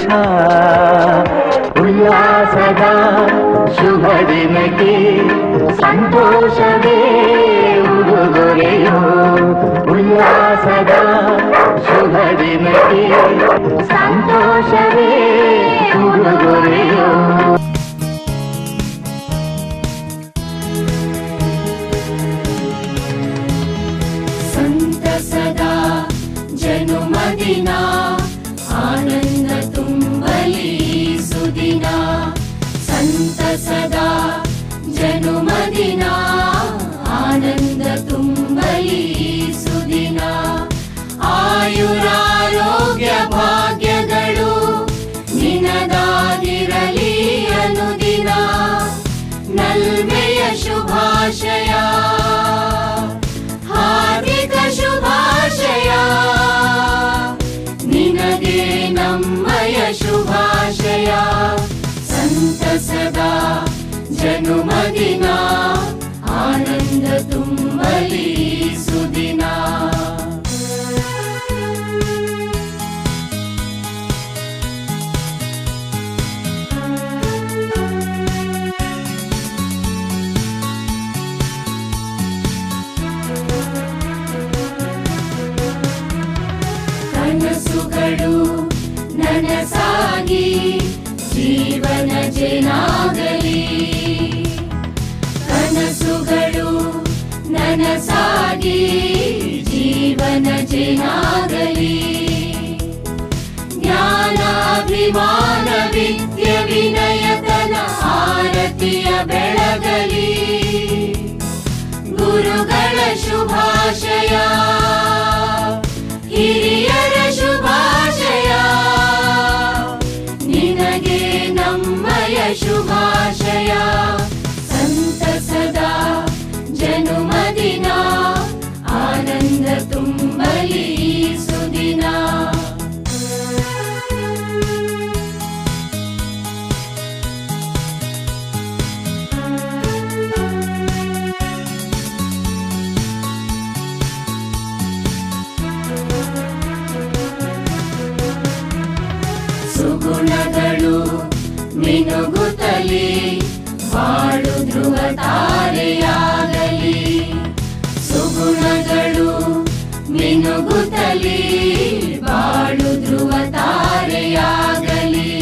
ಸುಖ ಉಲ್ಲಾಸದ ಶುಭ ದಿನಕ್ಕೆ ಸಂತೋಷವೇ ಉಡುಗೊರೆಯೋ ಉಲ್ಲಾಸದ ಶುಭ ದಿನಕ್ಕೆ ಸಂತೋಷವೇ ಉಡುಗೊರೆಯೋ ಸಂತಸದ ಜನುಮದಿನ ಆನಂದ ತುಂಬಲಿ ಸುದಿನ ಸಂತಸದ ಜನುಮದಿನ ಆನಂದ ತುಂಬಲಿ ಸುದಿನ ಆಯುರಾರೋಗ್ಯ ಭಾಗ್ಯಗಳು ನಿನದಾಗಿರಲಿ ಅನುದಿನ ನಲ್ಮೆಯ ಶುಭಾಶಯ ಹಾರ್ದಿಕ ಶುಭಾಶಯ ನಿನಗೆ ನಮ್ಮಯ ಶುಭಾಶಯ ಸಂತಸದ ಜನುಮದಿನ ಆನಂದ ತುಂಬಲಿ ಸುದಿನ ಕನಸುಗಳು ನನಸಾಗಿ ಜೀವನ ಜೇನಾಗಲಿ ಕನಸುಗಳು ನನಸಾಗಿ ಜೀವನ ಜೇನಾಗಲಿ ಜ್ಞಾನ ಅಭಿಮಾನ ವಿದ್ಯ ವಿನಯತನ ಆರತಿಯ ಬೆಳಗಲಿ ಗುರುಗಳ ಶುಭಾಶಯ ಹಿರಿಯರ ಶುಭಾಶಯ ನಿನಗೆ ನಮ್ಮಯ ಶುಭಾಶಯ ಸಂತಸದ ಜನುಮದಿನ ಆನಂದ ತುಂಬಲಿ ಸುದಿನ ಸುಗುಣಗಳು ಮಿನುಗುತ್ತಲಿ ಬಾಳು ಧ್ರುವ ತಾರೆಯಾಗಲಿ ಸುಗುಣಗಳು ಮಿನುಗುತ್ತಲಿ ಬಾಳು ಧ್ರುವ ತಾರೆಯಾಗಲಿ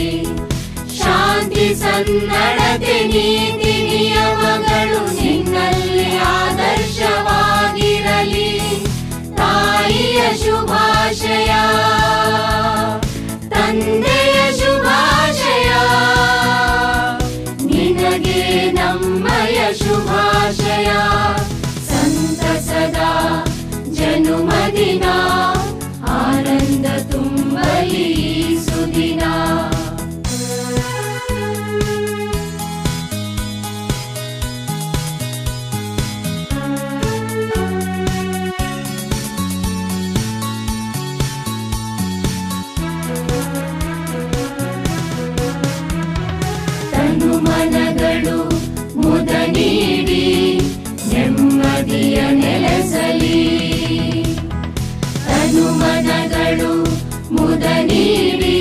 ಶಾಂತಿ ಸನ್ನಡತೆ ನೀತಿ ನಿಯಮಗಳು ನಿನ್ನಲ್ಲಿ ಆದರ್ಶವಾಗಿರಲಿ ತಾಯಿಯ ಶುಭಾಶಯ ತಂದೆಯ ಶುಭಾಶಯ ನಿನಗೆ ನಮ್ಮಯ ಶುಭಾಶಯ ಸಂತಸದ ಜನುಮದಿನ ಆನಂದ ತುಂಬಲಿ ಸುದಿನ ಮನಗಳು ಮುದ ನೀಡಿ ನೆಮ್ಮದಿಯ ನೆಲೆಸಲಿ ತನುಮನಗಳು ಮುದ ನೀಡಿ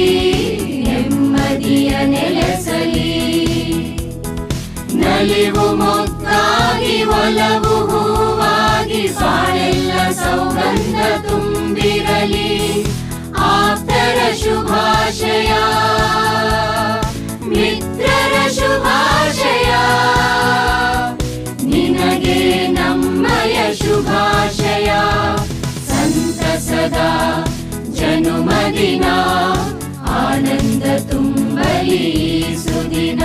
ನೆಮ್ಮದಿಯ ನೆಲೆಸಲಿ ನಲಿವು ಮೊಗ್ಗಾಗಿ ಒಲವು ಹೂವಾಗಿ ಬಾಳೆಲ್ಲ ಸೌಗಂಧ ತುಂಬಿರಲಿ ಆಪ್ತರ ಶುಭಾಶಯ ಮಿತ್ರರ ಶುಭಾಶಯ ನಿನಗೆ ನಮ್ಮಯ ಶುಭಾಶಯ ಸಂತಸದ ಜನುಮದಿನ ಆನಂದ ತುಂಬಲಿ ಸುದಿನ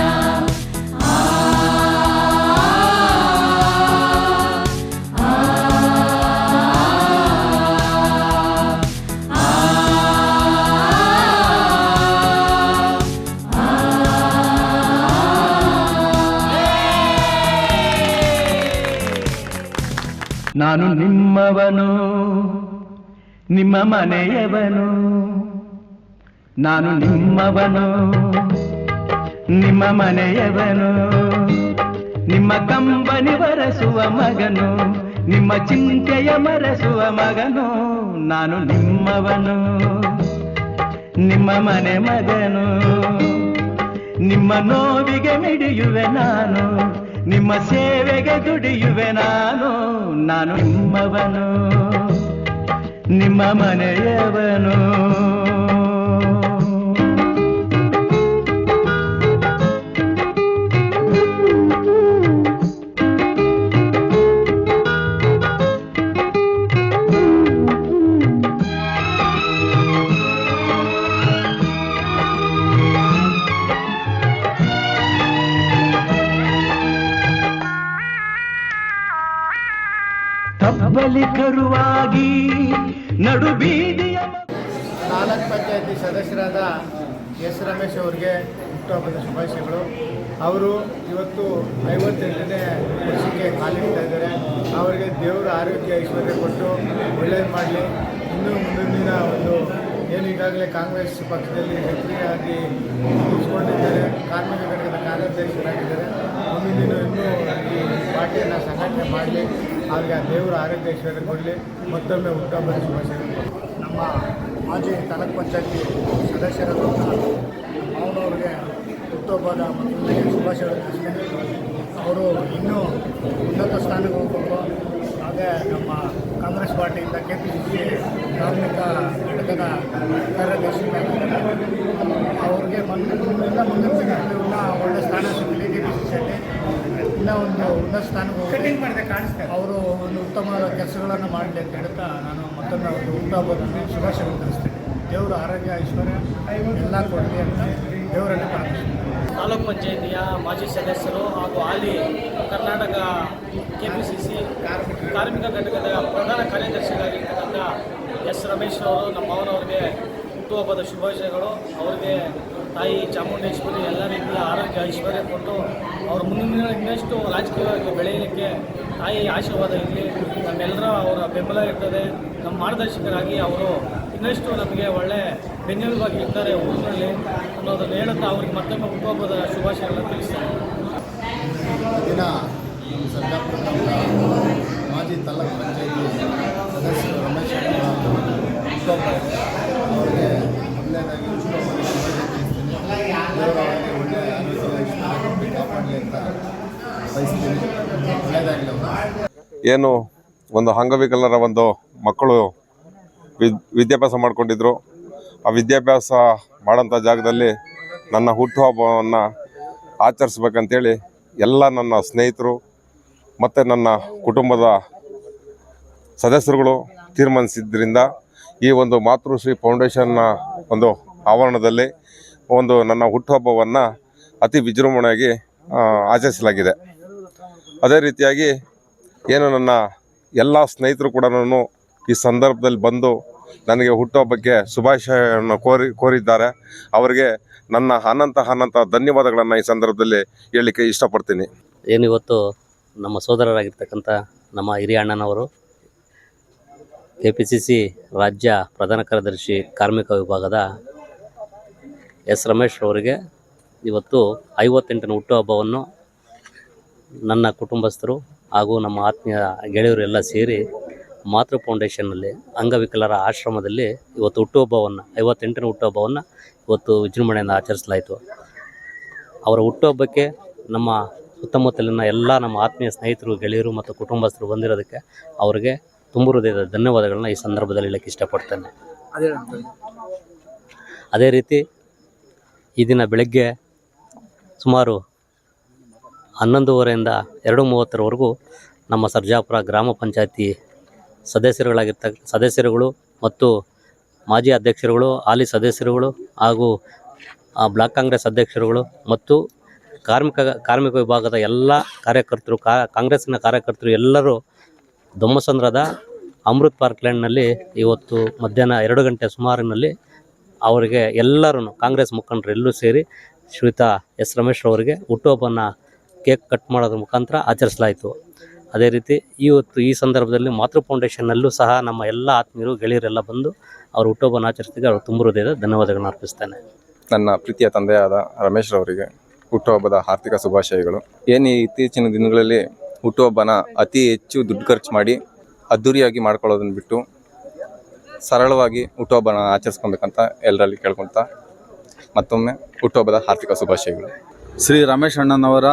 ನಾನು ನಿಮ್ಮವನು ನಿಮ್ಮ ಮನೆಯವನು ನಾನು ನಿಮ್ಮವನು ನಿಮ್ಮ ಮನೆಯವನು ನಿಮ್ಮ ಕಂಬನಿ ಬರೆಸುವ ಮಗನು ನಿಮ್ಮ ಚಿಂತೆಯ ಮರೆಸುವ ಮಗನು ನಾನು ನಿಮ್ಮವನು ನಿಮ್ಮ ಮನೆ ಮಗನು. ನಿಮ್ಮ ನೋವಿಗೆ ಮಿಡಿಯುವೆ ನಾನು, ನಿಮ್ಮ ಸೇವೆಗೆ ದುಡಿಯುವೆ ನಾನು. ನಾನು ನಿಮ್ಮವನು, ನಿಮ್ಮ ಮನೆಯವನು. ತಬ್ಬಲಿ ಕರುವಾಗಿ ನಡು ಬೀದಿಯ ತಾಲೂಕ್ ಪಂಚಾಯತಿ ಸದಸ್ಯರಾದ ಎಸ್ ರಮೇಶ್ ಅವರಿಗೆ ಹುಟ್ಟುಹಬ್ಬದ ಶುಭಾಶಯಗಳು. ಅವರು ಇವತ್ತು 58ನೇ ವರ್ಷಕ್ಕೆ ಕಾಲಿಡ್ತಾ ಇದ್ದಾರೆ. ಅವರಿಗೆ ದೇವರ ಆರೋಗ್ಯ ಐಶ್ವರ್ಯ ಕೊಟ್ಟು ಒಳ್ಳೆಯದು ಮಾಡಲಿ. ಇನ್ನೂ ಮುಂದಿನ ದಿನ ಒಂದು ಏನು ಈಗಾಗಲೇ ಕಾಂಗ್ರೆಸ್ ಪಕ್ಷದಲ್ಲಿ ಸಕ್ರಿಯವಾಗಿ ಉಳಿಸ್ಕೊಂಡಿದ್ದಾರೆ, ಕಾರ್ಮಿಕ ಘಟಕದ ಕಾರ್ಯಾಧ್ಯಕ್ಷರಾಗಿದ್ದಾರೆ. ಮುಂದಿನ ದಿನ ಇನ್ನೂ ಈ ಪಾರ್ಟಿಯನ್ನು ಸಂಘಟನೆ ಮಾಡಲಿ, ಅವರಿಗೆ ಆ ದೇವರ ಆರೋಗ್ಯ ಐಶ್ವರ್ಯ ಕೊಡಲಿ. ಮತ್ತೊಮ್ಮೆ ಹುಟ್ಟುಹಬ್ಬದ ಶುಭಾಶಯಗಳು. ನಮ್ಮ ಮಾಜಿ ತಾಲೂಕ್ ಪಂಚಾಯತಿ ಸದಸ್ಯರಾದ ಅವನವ್ರಿಗೆ ಹುಟ್ಟುಹಬ್ಬದ ಮತ್ತೊಂದು ಶುಭಾಶಯಗಳು ತಿಳಿಸ್ತೇನೆ. ಅವರು ಇನ್ನೂ ಉನ್ನತ ಸ್ಥಾನಕ್ಕೆ ಹೋಗಬೇಕು. ಹಾಗೆ ನಮ್ಮ ಕಾಂಗ್ರೆಸ್ ಪಾರ್ಟಿಯಿಂದ KPCC ಕಾರ್ಮಿಕ ಘಟಕದ ಕಾರ್ಯದರ್ಶಿಯಾಗಿದ್ದಾರೆ. ಅವ್ರಿಗೆ ಮುಂದಿನ ದಿನಗಳಲ್ಲಿ ಒಳ್ಳೆಯ ಸ್ಥಾನ ಸಿಗಲಿ. KPCCಯಲ್ಲಿ ಇನ್ನೂ ಒಂದು ಉನ್ನತ ಸ್ಥಾನಕ್ಕೆ ಹೋಗಿ ಅವರು ಒಂದು ಉತ್ತಮವಾದ ಕೆಲಸಗಳನ್ನು ಮಾಡಲಿ ಅಂತ ಹೇಳ್ತಾ ನಾನು ಮತ್ತೊಮ್ಮೆ ಒಂದು ಹುಟ್ಟುಹಬ್ಬದ ಶುಭಾಶಯಗಳು ತಿಳಿಸ್ತೇನೆ. ದೇವರು ಆರೋಗ್ಯ ಐಶ್ವರ್ಯ ಎಲ್ಲ ಕೊಡಲಿ ಅಂತ ದೇವರನ್ನು ಪ್ರಾರ್ಥಿಸ್ತೀನಿ. ತಾಲೂಕ್ ಪಂಚಾಯಿತಿಯ ಮಾಜಿ ಸದಸ್ಯರು ಹಾಗೂ ಹಾಲಿ ಕರ್ನಾಟಕ KPCC ಕಾರ್ಮಿಕ ಘಟಕದ ಪ್ರಧಾನ ಕಾರ್ಯದರ್ಶಿಯಾಗಿರ್ತಕ್ಕಂಥ ಎಸ್ ರಮೇಶ್ ಅವರು ನಮ್ಮ ಅವರವ್ರಿಗೆ ಹುಟ್ಟುಹಬ್ಬದ ಶುಭಾಶಯಗಳು. ಅವರಿಗೆ ತಾಯಿ ಚಾಮುಂಡೇಶ್ವರಿ ಎಲ್ಲ ರೀತಿಯ ಆರೋಗ್ಯ ಐಶ್ವರ್ಯ ಕೊಟ್ಟು ಅವರು ಮುಂದಿನ ಇನ್ನಷ್ಟು ರಾಜಕೀಯವಾಗಿ ಬೆಳೆಯಲಿಕ್ಕೆ ತಾಯಿ ಆಶೀರ್ವಾದ ಇರಲಿ. ನಮ್ಮೆಲ್ಲರ ಅವರ ಬೆಂಬಲ ಇರ್ತದೆ. ನಮ್ಮ ಮಾರ್ಗದರ್ಶಕರಾಗಿ ಅವರು ಇನ್ನಷ್ಟು ನಮಗೆ ಒಳ್ಳೆ ಬೆನ್ನೆಲುಬಾಗಿ ಇರ್ತಾರೆ ಊರಿನಲ್ಲಿ ಅನ್ನೋದನ್ನು ಹೇಳುತ್ತಾ ಅವ್ರಿಗೆ ಮತ್ತೊಮ್ಮೆ ಹುಟ್ಟುಹಬ್ಬದ ಶುಭಾಶಯಗಳನ್ನು ತಿಳಿಸ್ತಾರೆ. ದಿನ ಸರ್ಜಾಪುರದ ಮಾಜಿ ತಾಲೂಕ್ ಪಂಚಾಯತಿ ಸದಸ್ಯರು ರಮೇಶ್ ಹುಟ್ಟುಹಬ್ಬ ಅವರಿಗೆ ಒಳ್ಳೆಯದಾಗಿ ಹುಟ್ಟುಹಬ್ಬದ ಶುಭಾಶಯ ತಿಳಿಸ್ತೀನಿ. ದೇವರು ಅವರಿಗೆ ಒಳ್ಳೆಯ ಆರೋಗ್ಯ ಕಾಪಾಡಲಿ ಅಂತ ಬಯಸ್ತೀನಿ. ಒಳ್ಳೆಯದಾಗಲಿ. ಏನು ಒಂದು ಅಂಗವಿಕಲರ ಒಂದು ಮಕ್ಕಳು ವಿದ್ಯಾಭ್ಯಾಸ ಮಾಡಿಕೊಂಡಿದ್ರು. ಆ ವಿದ್ಯಾಭ್ಯಾಸ ಮಾಡೋಂಥ ಜಾಗದಲ್ಲಿ ನನ್ನ ಹುಟ್ಟುಹಬ್ಬವನ್ನು ಆಚರಿಸ್ಬೇಕಂತೇಳಿ ಎಲ್ಲ ನನ್ನ ಸ್ನೇಹಿತರು ಮತ್ತು ನನ್ನ ಕುಟುಂಬದ ಸದಸ್ಯರುಗಳು ತೀರ್ಮಾನಿಸಿದ್ದರಿಂದ ಈ ಒಂದು ಮಾತೃಶ್ರೀ ಫೌಂಡೇಶನ್ನ ಒಂದು ಆವರಣದಲ್ಲಿ ಒಂದು ನನ್ನ ಹುಟ್ಟುಹಬ್ಬವನ್ನು ಅತಿ ವಿಜೃಂಭಣೆಯಾಗಿ ಆಚರಿಸಲಾಗಿದೆ. ಅದೇ ರೀತಿಯಾಗಿ ಏನು ನನ್ನ ಎಲ್ಲ ಸ್ನೇಹಿತರು ಕೂಡ ಈ ಸಂದರ್ಭದಲ್ಲಿ ಬಂದು ನನಗೆ ಹುಟ್ಟುಹಬ್ಬಕ್ಕೆ ಶುಭಾಶಯವನ್ನು ಕೋರಿದ್ದಾರೆ. ಅವರಿಗೆ ನನ್ನ ಅನಂತ ಧನ್ಯವಾದಗಳನ್ನು ಈ ಸಂದರ್ಭದಲ್ಲಿ ಹೇಳಲಿಕ್ಕೆ ಇಷ್ಟಪಡ್ತೀನಿ. ಏನಿವತ್ತು ನಮ್ಮ ಸೋದರರಾಗಿರ್ತಕ್ಕಂಥ ನಮ್ಮ ಹಿರಿಯ ಅಣ್ಣನವರು KPCC ರಾಜ್ಯ ಪ್ರಧಾನ ಕಾರ್ಯದರ್ಶಿ ಕಾರ್ಮಿಕ ವಿಭಾಗದ ಎಸ್ ರಮೇಶ್ ಅವರಿಗೆ ಇವತ್ತು 58ನೇ ಹುಟ್ಟುಹಬ್ಬವನ್ನು ನನ್ನ ಕುಟುಂಬಸ್ಥರು ಹಾಗೂ ನಮ್ಮ ಆತ್ಮೀಯ ಗೆಳೆಯರು ಎಲ್ಲ ಸೇರಿ ಮಾತೃ ಫೌಂಡೇಶನ್ನಲ್ಲಿ ಅಂಗವಿಕಲರ ಆಶ್ರಮದಲ್ಲಿ ಇವತ್ತು ಹುಟ್ಟುಹಬ್ಬವನ್ನು 58ನೇ ಹುಟ್ಟುಹಬ್ಬವನ್ನು ಇವತ್ತು ವಿಜೃಂಭಣೆಯಿಂದ ಆಚರಿಸಲಾಯಿತು. ಅವರ ಹುಟ್ಟುಹಬ್ಬಕ್ಕೆ ನಮ್ಮ ಸುತ್ತಮುತ್ತಲಿನ ಎಲ್ಲ ನಮ್ಮ ಆತ್ಮೀಯ ಸ್ನೇಹಿತರು, ಗೆಳೆಯರು ಮತ್ತು ಕುಟುಂಬಸ್ಥರು ಬಂದಿರೋದಕ್ಕೆ ಅವರಿಗೆ ತುಂಬ ಹೃದಯದ ಧನ್ಯವಾದಗಳನ್ನ ಈ ಸಂದರ್ಭದಲ್ಲಿ ಹೇಳಕ್ಕೆ ಇಷ್ಟಪಡ್ತೇನೆ. ಅದೇ ರೀತಿ ಈ ದಿನ ಬೆಳಗ್ಗೆ ಸುಮಾರು 11:30ರಿಂದ 2:30ರವರೆಗೂ ನಮ್ಮ ಸರ್ಜಾಪುರ ಗ್ರಾಮ ಪಂಚಾಯತಿ ಸದಸ್ಯರುಗಳು ಮತ್ತು ಮಾಜಿ ಅಧ್ಯಕ್ಷರುಗಳು, ಹಾಲಿ ಸದಸ್ಯರುಗಳು ಹಾಗೂ ಬ್ಲಾಕ್ ಕಾಂಗ್ರೆಸ್ ಅಧ್ಯಕ್ಷರುಗಳು ಮತ್ತು ಕಾರ್ಮಿಕ ವಿಭಾಗದ ಎಲ್ಲ ಕಾರ್ಯಕರ್ತರು, ಕಾಂಗ್ರೆಸ್ಸಿನ ಕಾರ್ಯಕರ್ತರು ಎಲ್ಲರೂ ದೊಮ್ಮಸಂದ್ರದ ಅಮೃತ್ ಪಾರ್ಕ್ ಲ್ಯಾಂಡ್ನಲ್ಲಿ ಇವತ್ತು ಮಧ್ಯಾಹ್ನ 2 ಗಂಟೆ ಸುಮಾರಿನಲ್ಲಿ ಅವರಿಗೆ ಎಲ್ಲರೂ ಕಾಂಗ್ರೆಸ್ ಮುಖಂಡರು ಎಲ್ಲರೂ ಸೇರಿ ಶ್ರೀಯುತ ಎಸ್ ರಮೇಶ್ ಅವರಿಗೆ ಹುಟ್ಟುಹಬ್ಬನ ಕೇಕ್ ಕಟ್ ಮಾಡೋದ್ರ ಮುಖಾಂತರ ಆಚರಿಸಲಾಯಿತು. ಅದೇ ರೀತಿ ಇವತ್ತು ಈ ಸಂದರ್ಭದಲ್ಲಿ ಮಾತೃ ಫೌಂಡೇಶನ್ನಲ್ಲೂ ಸಹ ನಮ್ಮ ಎಲ್ಲ ಆತ್ಮೀಯರು ಗೆಳೆಯರೆಲ್ಲ ಬಂದು ಅವರು ಹುಟ್ಟುಹಬ್ಬನ ಆಚರಿಸ್ತಿಗೆ ಅವರು ತುಂಬ ಹೃದಯದ ಧನ್ಯವಾದಗಳನ್ನು ಅರ್ಪಿಸ್ತೇನೆ. ನನ್ನ ಪ್ರೀತಿಯ ತಂದೆಯಾದ ರಮೇಶ್ ಅವರಿಗೆ ಹುಟ್ಟುಹಬ್ಬದ ಆರ್ಥಿಕ ಶುಭಾಶಯಗಳು. ಏನು ಇತ್ತೀಚಿನ ದಿನಗಳಲ್ಲಿ ಹುಟ್ಟುಹಬ್ಬನ ಅತಿ ಹೆಚ್ಚು ದುಡ್ಡು ಖರ್ಚು ಮಾಡಿ ಅದ್ಧೂರಿಯಾಗಿ ಮಾಡ್ಕೊಳ್ಳೋದನ್ನು ಬಿಟ್ಟು ಸರಳವಾಗಿ ಹುಟ್ಟುಹಬ್ಬನ ಆಚರಿಸ್ಕೊಬೇಕಂತ ಎಲ್ಲರಲ್ಲಿ ಕೇಳ್ಕೊಳ್ತಾ ಮತ್ತೊಮ್ಮೆ ಹುಟ್ಟುಹಬ್ಬದ ಆರ್ಥಿಕ ಶುಭಾಶಯಗಳು. ಶ್ರೀ ರಮೇಶ್ ಅಣ್ಣನವರ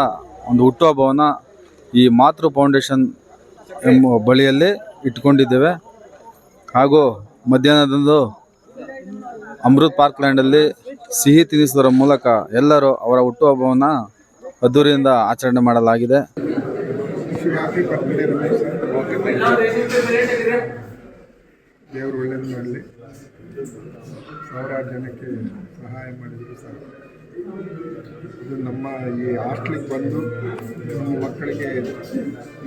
ಒಂದು ಹುಟ್ಟುಹಬ್ಬವನ್ನು ಈ ಮಾತೃ ಫೌಂಡೇಶನ್ ಎಂಬ ಬಳಿಯಲ್ಲಿ ಇಟ್ಕೊಂಡಿದ್ದೇವೆ. ಹಾಗೂ ಮಧ್ಯಾಹ್ನದಂದು ಅಮೃತ್ ಪಾರ್ಕ್ ಲ್ಯಾಂಡಲ್ಲಿ ಸಿಹಿ ತಿನಿಸುವುದರ ಮೂಲಕ ಎಲ್ಲರೂ ಅವರ ಹುಟ್ಟುಹಬ್ಬವನ್ನು ಅದ್ದೂರಿಯಿಂದ ಆಚರಣೆ ಮಾಡಲಾಗಿದೆ. ದೇವರು ಒಳ್ಳೇದು ಮಾಡಲಿ. ಸಾವಿರಾರು ಜನಕ್ಕೆ ಸಹಾಯ ಮಾಡಿದರು ಸರ್. ಇದು ನಮ್ಮ ಈ ಹಾಸ್ಟ್ಲಿಗೆ ಬಂದು ನಮ್ಮ ಮಕ್ಕಳಿಗೆ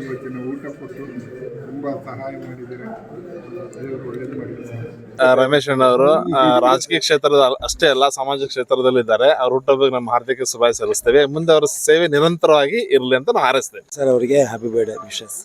ಇವತ್ತಿನ ಊಟ ಕೊಟ್ಟು ತುಂಬ ಸಹಾಯ ಮಾಡಿದ್ದಾರೆ. ದೇವರು ಒಳ್ಳೇದು ಮಾಡಲಿ ಸರ್. ರಮೇಶ್ ಅಣ್ಣವರು ರಾಜಕೀಯ ಕ್ಷೇತ್ರದ ಅಷ್ಟೇ ಅಲ್ಲ, ಸಾಮಾಜಿಕ ಕ್ಷೇತ್ರದಲ್ಲಿದ್ದಾರೆ. ಅವ್ರ ಹುಟ್ಟುಹಬ್ಬಕ್ಕೆ ನಮ್ಮ ಹಾರ್ದಿಕ ಶುಭಾಶಯ ಸಲ್ಲಿಸ್ತೇವೆ. ಮುಂದೆ ಅವರ ಸೇವೆ ನಿರಂತರವಾಗಿ ಇರಲಿ ಅಂತ ನಾವು ಹಾರೈಸ್ತೇವೆ. ಸರ್ ಅವರಿಗೆ ಹ್ಯಾಪಿ ಬರ್ಡೇ ವಿಶಸ್.